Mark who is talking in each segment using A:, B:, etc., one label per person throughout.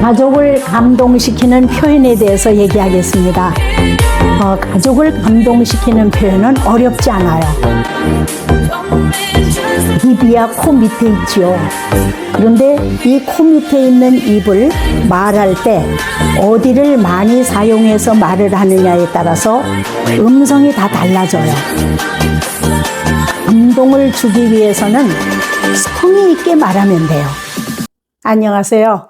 A: 가족을 감동시키는 표현에 대해서 얘기하겠습니다. 가족을 감동시키는 표현은 어렵지 않아요. 입이야 코 밑에 있지요. 그런데 이 코 밑에 있는 입을 말할 때 어디를 많이 사용해서 말을 하느냐에 따라서 음성이 다 달라져요. 감동을 주기 위해서는 성의 있게 말하면 돼요. 안녕하세요.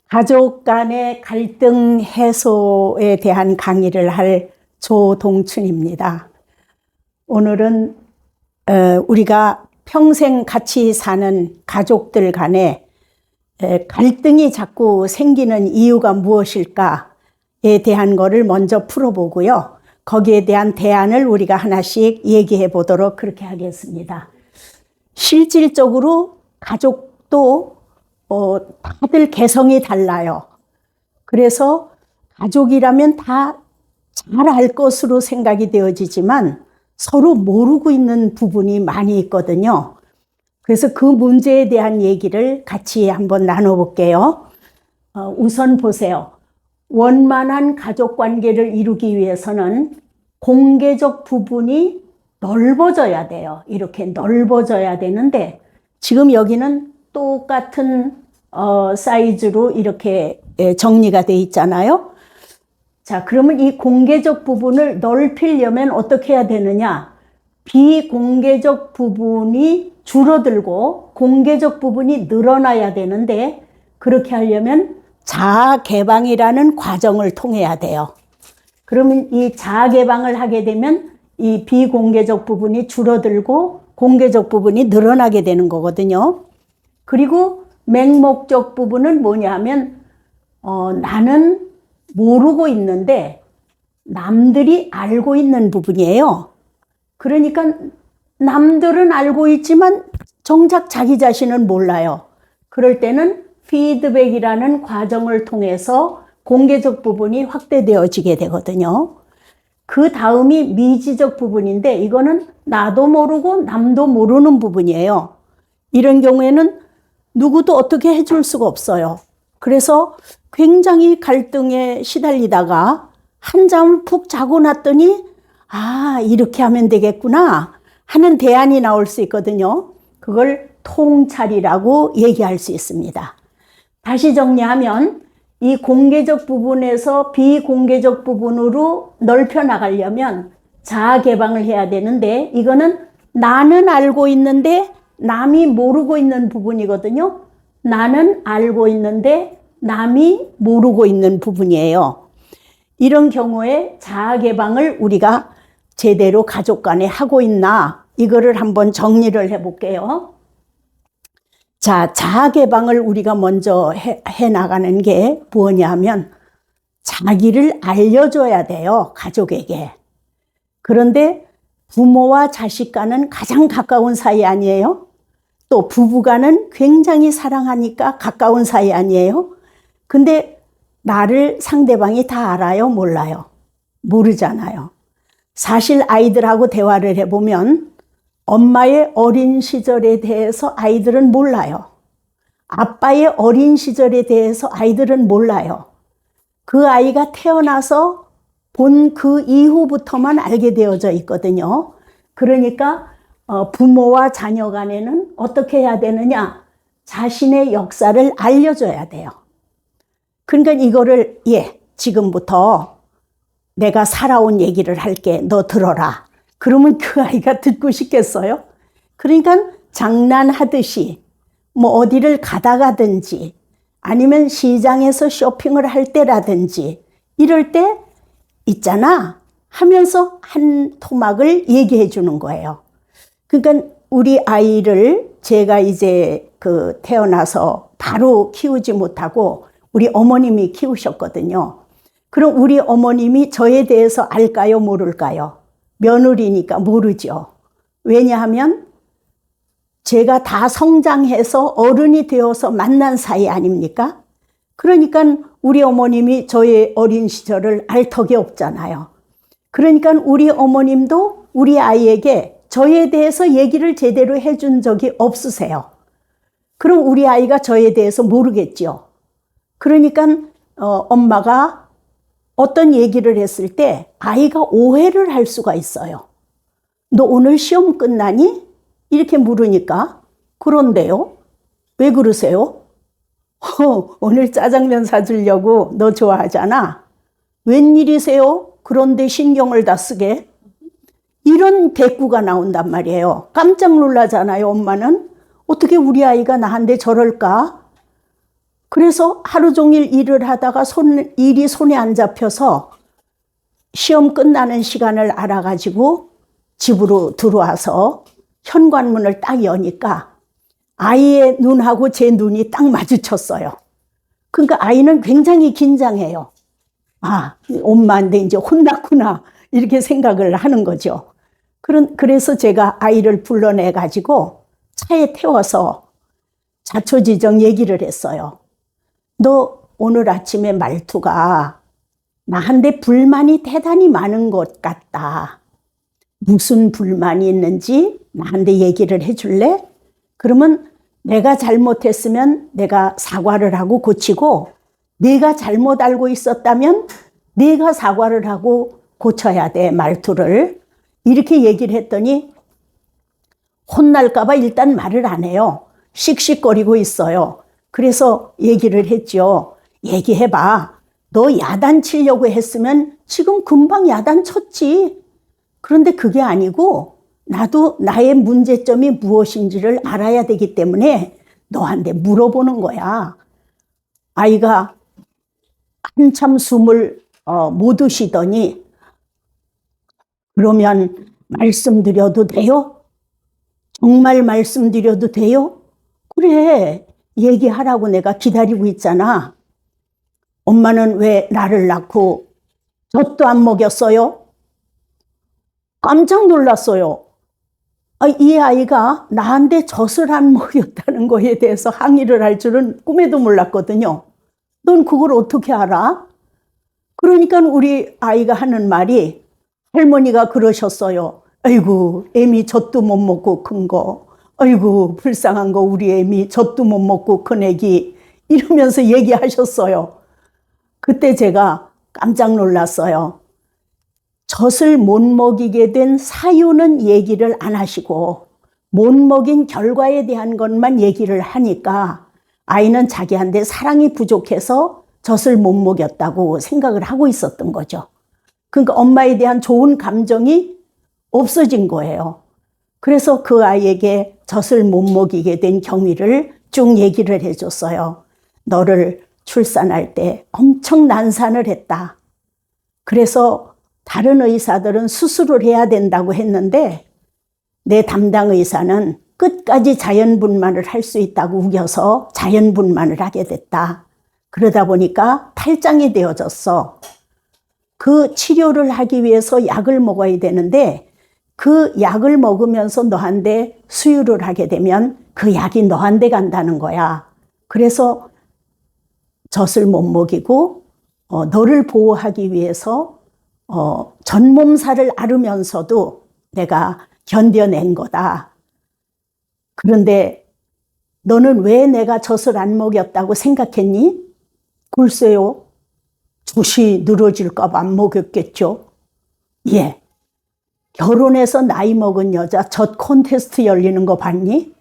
A: 가족 간의 갈등 해소에 대한 강의를 할 조동춘입니다. 오늘은 우리가 평생 같이 사는 가족들 간에 갈등이 자꾸 생기는 이유가 무엇일까에 대한 것을 먼저 풀어보고요. 거기에 대한 대안을 우리가 하나씩 얘기해 보도록 그렇게 하겠습니다. 실질적으로 가족도 다들 개성이 달라요. 그래서 가족이라면 다 잘 알 것으로 생각이 되어지지만 서로 모르고 있는 부분이 많이 있거든요. 그래서 그 문제에 대한 얘기를 같이 한번 나눠볼게요. 우선 보세요. 원만한 가족 관계를 이루기 위해서는 공개적 부분이 넓어져야 돼요. 이렇게 넓어져야 되는데 지금 여기는 똑같은 사이즈로 이렇게 정리가 돼 있잖아요. 자, 그러면 이 공개적 부분을 넓히려면 어떻게 해야 되느냐? 비공개적 부분이 줄어들고 공개적 부분이 늘어나야 되는데 그렇게 하려면 자아 개방이라는 과정을 통해야 돼요. 그러면 이 자아 개방을 하게 되면 이 비공개적 부분이 줄어들고 공개적 부분이 늘어나게 되는 거거든요. 그리고 맹목적 부분은 뭐냐 하면 나는 모르고 있는데 남들이 알고 있는 부분이에요. 그러니까 남들은 알고 있지만 정작 자기 자신은 몰라요. 그럴 때는 피드백이라는 과정을 통해서 공개적 부분이 확대되어지게 되거든요. 그 다음이 미지적 부분인데 이거는 나도 모르고 남도 모르는 부분이에요. 이런 경우에는 누구도 어떻게 해줄 수가 없어요. 그래서 굉장히 갈등에 시달리다가 한잠을 푹 자고 났더니 이렇게 하면 되겠구나 하는 대안이 나올 수 있거든요. 그걸 통찰이라고 얘기할 수 있습니다. 다시 정리하면 이 공개적 부분에서 비공개적 부분으로 넓혀 나가려면 자아 개방을 해야 되는데 이거는 나는 알고 있는데 남이 모르고 있는 부분이거든요. 나는 알고 있는데 남이 모르고 있는 부분이에요. 이런 경우에 자아 개방을 우리가 제대로 가족 간에 하고 있나 이거를 한번 정리를 해볼게요. 자, 자아 개방을 우리가 먼저 해 나가는 게 뭐냐면 자기를 알려줘야 돼요. 가족에게. 그런데 부모와 자식 간은 가장 가까운 사이 아니에요? 또 부부간은 굉장히 사랑하니까 가까운 사이 아니에요? 근데 나를 상대방이 다 알아요? 몰라요? 모르잖아요. 사실 아이들하고 대화를 해보면 엄마의 어린 시절에 대해서 아이들은 몰라요. 아빠의 어린 시절에 대해서 아이들은 몰라요. 그 아이가 태어나서 본 그 이후부터만 알게 되어져 있거든요. 그러니까 부모와 자녀 간에는 어떻게 해야 되느냐? 자신의 역사를 알려줘야 돼요. 그러니까 이거를 지금부터 내가 살아온 얘기를 할게. 너 들어라. 그러면 그 아이가 듣고 싶겠어요? 그러니까 장난하듯이 어디를 가다가든지 아니면 시장에서 쇼핑을 할 때라든지 이럴 때 있잖아 하면서 한 토막을 얘기해 주는 거예요. 그러니까 우리 아이를 제가 이제 태어나서 바로 키우지 못하고 우리 어머님이 키우셨거든요. 그럼 우리 어머님이 저에 대해서 알까요? 모를까요? 며느리니까 모르죠. 왜냐하면 제가 다 성장해서 어른이 되어서 만난 사이 아닙니까? 그러니까 우리 어머님이 저의 어린 시절을 알 턱이 없잖아요. 그러니까 우리 어머님도 우리 아이에게 저에 대해서 얘기를 제대로 해준 적이 없으세요. 그럼 우리 아이가 저에 대해서 모르겠죠. 그러니까 엄마가 어떤 얘기를 했을 때 아이가 오해를 할 수가 있어요. 너 오늘 시험 끝나니? 이렇게 물으니까 그런데요? 왜 그러세요? 오늘 짜장면 사주려고 너 좋아하잖아. 웬일이세요? 그런데 신경을 다 쓰게. 이런 대꾸가 나온단 말이에요. 깜짝 놀라잖아요, 엄마는. 어떻게 우리 아이가 나한테 저럴까? 그래서 하루 종일 일을 하다가 일이 손에 안 잡혀서 시험 끝나는 시간을 알아가지고 집으로 들어와서 현관문을 딱 여니까 아이의 눈하고 제 눈이 딱 마주쳤어요. 그러니까 아이는 굉장히 긴장해요. 아, 엄마한테 이제 혼났구나 이렇게 생각을 하는 거죠. 그래서 제가 아이를 불러내가지고 차에 태워서 자초지정 얘기를 했어요. 너 오늘 아침에 말투가 나한테 불만이 대단히 많은 것 같다. 무슨 불만이 있는지 나한테 얘기를 해줄래? 그러면 내가 잘못했으면 내가 사과를 하고 고치고, 네가 잘못 알고 있었다면 네가 사과를 하고 고쳐야 돼, 말투를. 이렇게 얘기를 했더니 혼날까 봐 일단 말을 안 해요. 씩씩거리고 있어요. 그래서 얘기를 했죠. 얘기해봐. 너 야단 치려고 했으면 지금 금방 야단 쳤지. 그런데 그게 아니고 나도 나의 문제점이 무엇인지를 알아야 되기 때문에 너한테 물어보는 거야. 아이가 한참 숨을 못 쉬더니 그러면 말씀드려도 돼요? 정말 말씀드려도 돼요? 그래, 얘기하라고 내가 기다리고 있잖아. 엄마는 왜 나를 낳고 젖도 안 먹였어요? 깜짝 놀랐어요. 이 아이가 나한테 젖을 안 먹였다는 거에 대해서 항의를 할 줄은 꿈에도 몰랐거든요. 넌 그걸 어떻게 알아? 그러니까 우리 아이가 하는 말이, 할머니가 그러셨어요. 아이고, 애미 젖도 못 먹고 큰 거. 아이고, 불쌍한 거 우리 애미 젖도 못 먹고 큰 애기. 이러면서 얘기하셨어요. 그때 제가 깜짝 놀랐어요. 젖을 못 먹이게 된 사유는 얘기를 안 하시고 못 먹인 결과에 대한 것만 얘기를 하니까 아이는 자기한테 사랑이 부족해서 젖을 못 먹였다고 생각을 하고 있었던 거죠. 그러니까 엄마에 대한 좋은 감정이 없어진 거예요. 그래서 그 아이에게 젖을 못 먹이게 된 경위를 쭉 얘기를 해줬어요. 너를 출산할 때 엄청 난산을 했다. 그래서 다른 의사들은 수술을 해야 된다고 했는데 내 담당 의사는 끝까지 자연분만을 할 수 있다고 우겨서 자연분만을 하게 됐다. 그러다 보니까 탈장이 되어졌어. 그 치료를 하기 위해서 약을 먹어야 되는데 그 약을 먹으면서 너한테 수유를 하게 되면 그 약이 너한테 간다는 거야. 그래서 젖을 못 먹이고 너를 보호하기 위해서 전몸살을 앓으면서도 내가 견뎌낸 거다. 그런데 너는 왜 내가 젖을 안 먹였다고 생각했니? 글쎄요. 젖이 늘어질까 봐 안 먹였겠죠. 예. 결혼해서 나이 먹은 여자 젖 콘테스트 열리는 거 봤니?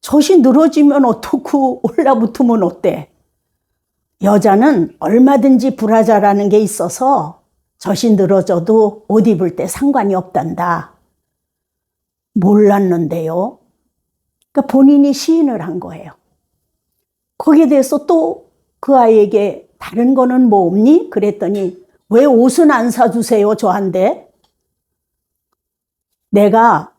A: 젖이 늘어지면 어떻고 올라붙으면 어때? 여자는 얼마든지 불화자라는 게 있어서 젖이 늘어져도 옷 입을 때 상관이 없단다. 몰랐는데요. 그러니까 본인이 시인을 한 거예요. 거기에 대해서 또 그 아이에게 다른 거는 뭐 없니? 그랬더니 왜 옷은 안 사주세요 저한테? 내가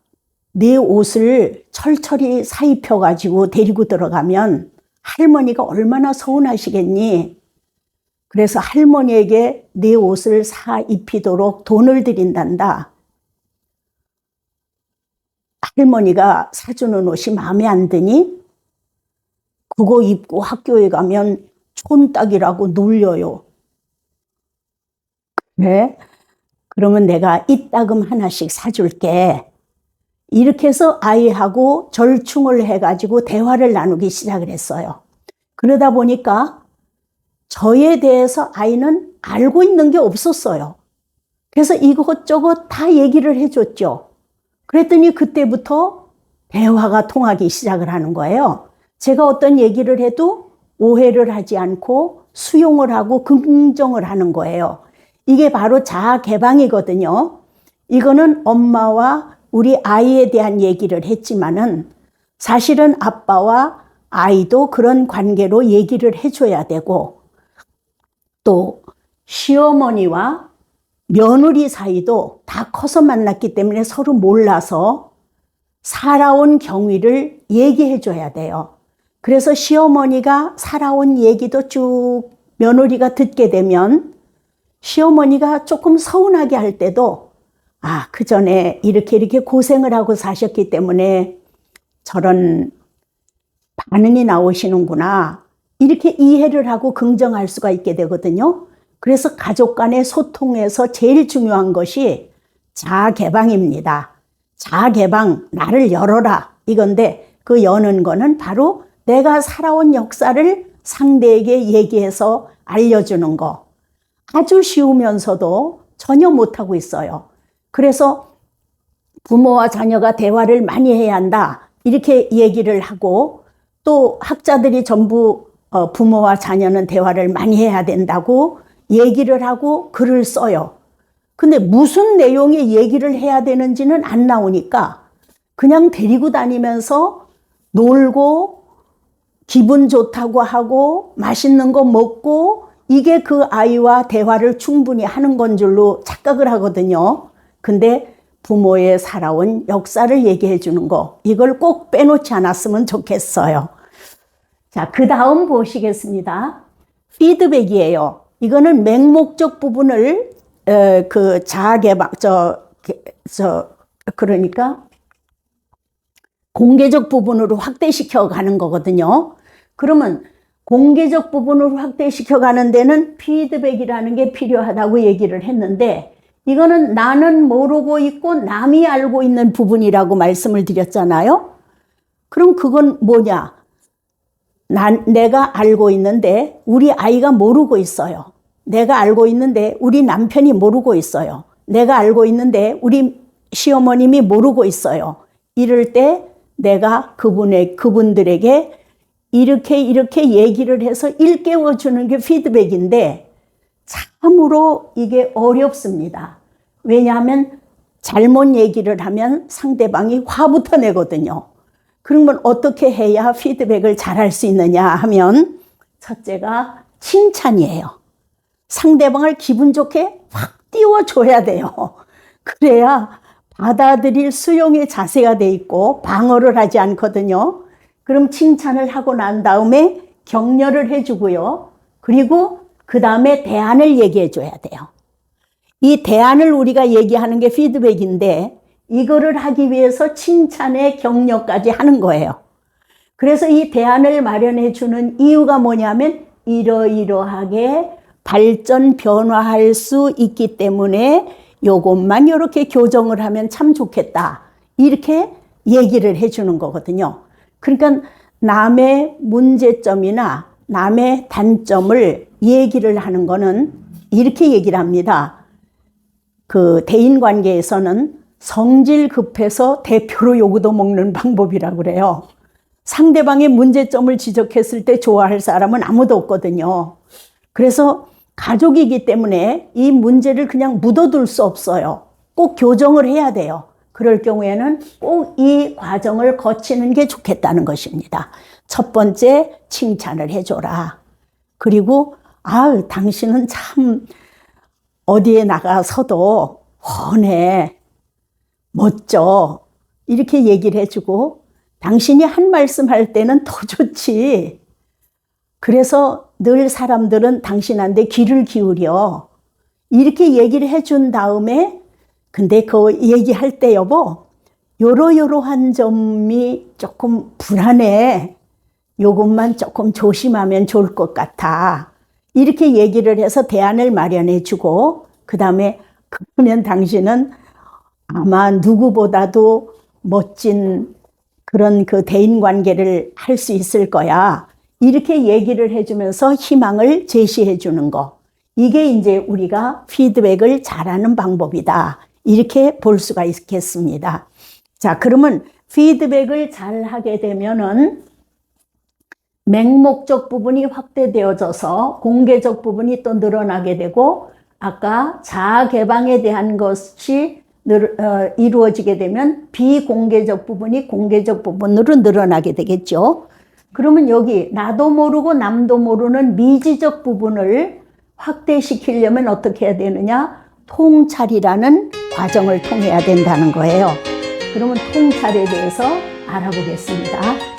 A: 네 옷을 철철이 사입혀가지고 데리고 들어가면 할머니가 얼마나 서운하시겠니? 그래서 할머니에게 네 옷을 사 입히도록 돈을 드린단다. 할머니가 사주는 옷이 마음에 안 드니? 그거 입고 학교에 가면 촌딱이라고 놀려요. 그래? 그러면 내가 이따금 하나씩 사줄게. 이렇게 해서 아이하고 절충을 해가지고 대화를 나누기 시작을 했어요. 그러다 보니까 저에 대해서 아이는 알고 있는 게 없었어요. 그래서 이것저것 다 얘기를 해줬죠. 그랬더니 그때부터 대화가 통하기 시작을 하는 거예요. 제가 어떤 얘기를 해도 오해를 하지 않고 수용을 하고 긍정을 하는 거예요. 이게 바로 자아 개방이거든요. 이거는 엄마와 우리 아이에 대한 얘기를 했지만은 사실은 아빠와 아이도 그런 관계로 얘기를 해줘야 되고, 또 시어머니와 며느리 사이도 다 커서 만났기 때문에 서로 몰라서 살아온 경위를 얘기해 줘야 돼요. 그래서 시어머니가 살아온 얘기도 쭉 며느리가 듣게 되면 시어머니가 조금 서운하게 할 때도, 아, 그 전에 이렇게 고생을 하고 사셨기 때문에 저런 반응이 나오시는구나, 이렇게 이해를 하고 긍정할 수가 있게 되거든요. 그래서 가족 간의 소통에서 제일 중요한 것이 자아 개방입니다. 자아 개방, 나를 열어라, 이건데 그 여는 거는 바로 내가 살아온 역사를 상대에게 얘기해서 알려주는 거. 아주 쉬우면서도 전혀 못하고 있어요. 그래서 부모와 자녀가 대화를 많이 해야 한다, 이렇게 얘기를 하고, 또 학자들이 전부 부모와 자녀는 대화를 많이 해야 된다고 얘기를 하고 글을 써요. 근데 무슨 내용의 얘기를 해야 되는지는 안 나오니까 그냥 데리고 다니면서 놀고 기분 좋다고 하고 맛있는 거 먹고, 이게 그 아이와 대화를 충분히 하는 건 줄로 착각을 하거든요. 근데 부모의 살아온 역사를 얘기해 주는 거, 이걸 꼭 빼놓지 않았으면 좋겠어요. 자, 그 다음 보시겠습니다. 피드백이에요. 이거는 맹목적 부분을 그 자아 개방, 그러니까 공개적 부분으로 확대시켜 가는 거거든요. 그러면 공개적 부분으로 확대시켜 가는 데는 피드백이라는 게 필요하다고 얘기를 했는데, 이거는 나는 모르고 있고 남이 알고 있는 부분이라고 말씀을 드렸잖아요. 그럼 그건 뭐냐? 내가 알고 있는데 우리 아이가 모르고 있어요. 내가 알고 있는데 우리 남편이 모르고 있어요. 내가 알고 있는데 우리 시어머님이 모르고 있어요. 이럴 때 내가 그분들에게 이렇게 얘기를 해서 일깨워 주는 게 피드백인데, 참으로 이게 어렵습니다. 왜냐하면 잘못 얘기를 하면 상대방이 화부터 내거든요. 그러면 어떻게 해야 피드백을 잘할 수 있느냐 하면, 첫째가 칭찬이에요. 상대방을 기분 좋게 확 띄워줘야 돼요. 그래야 받아들일 수용의 자세가 돼 있고 방어를 하지 않거든요. 그럼 칭찬을 하고 난 다음에 격려를 해주고요. 그리고 그 다음에 대안을 얘기해 줘야 돼요. 이 대안을 우리가 얘기하는 게 피드백인데, 이거를 하기 위해서 칭찬의 격려까지 하는 거예요. 그래서 이 대안을 마련해 주는 이유가 뭐냐면, 이러이러하게 발전 변화할 수 있기 때문에 요것만 이렇게 교정을 하면 참 좋겠다, 이렇게 얘기를 해 주는 거거든요. 그러니까 남의 문제점이나 남의 단점을 얘기를 하는 거는 이렇게 얘기를 합니다. 그 대인관계에서는 성질 급해서 대표로 요구도 먹는 방법이라고 그래요. 상대방의 문제점을 지적했을 때 좋아할 사람은 아무도 없거든요. 그래서 가족이기 때문에 이 문제를 그냥 묻어둘 수 없어요. 꼭 교정을 해야 돼요. 그럴 경우에는 꼭 이 과정을 거치는 게 좋겠다는 것입니다. 첫 번째, 칭찬을 해줘라. 그리고 당신은 참 어디에 나가서도 훤해, 멋져, 이렇게 얘기를 해주고, 당신이 한 말씀 할 때는 더 좋지. 그래서 늘 사람들은 당신한테 귀를 기울여. 이렇게 얘기를 해준 다음에, 근데 그 얘기할 때 여보, 요러요러한 점이 조금 불안해. 요것만 조금 조심하면 좋을 것 같아. 이렇게 얘기를 해서 대안을 마련해 주고, 그 다음에 그러면 당신은 아마 누구보다도 멋진 그런 그 대인관계를 할 수 있을 거야. 이렇게 얘기를 해주면서 희망을 제시해 주는 거. 이게 이제 우리가 피드백을 잘하는 방법이다. 이렇게 볼 수가 있겠습니다. 자, 그러면 피드백을 잘 하게 되면은 맹목적 부분이 확대되어져서 공개적 부분이 또 늘어나게 되고, 아까 자아 개방에 대한 것이 이루어지게 되면 비공개적 부분이 공개적 부분으로 늘어나게 되겠죠. 그러면 여기 나도 모르고 남도 모르는 미지적 부분을 확대시키려면 어떻게 해야 되느냐? 통찰이라는 과정을 통해야 된다는 거예요. 그러면 통찰에 대해서 알아보겠습니다.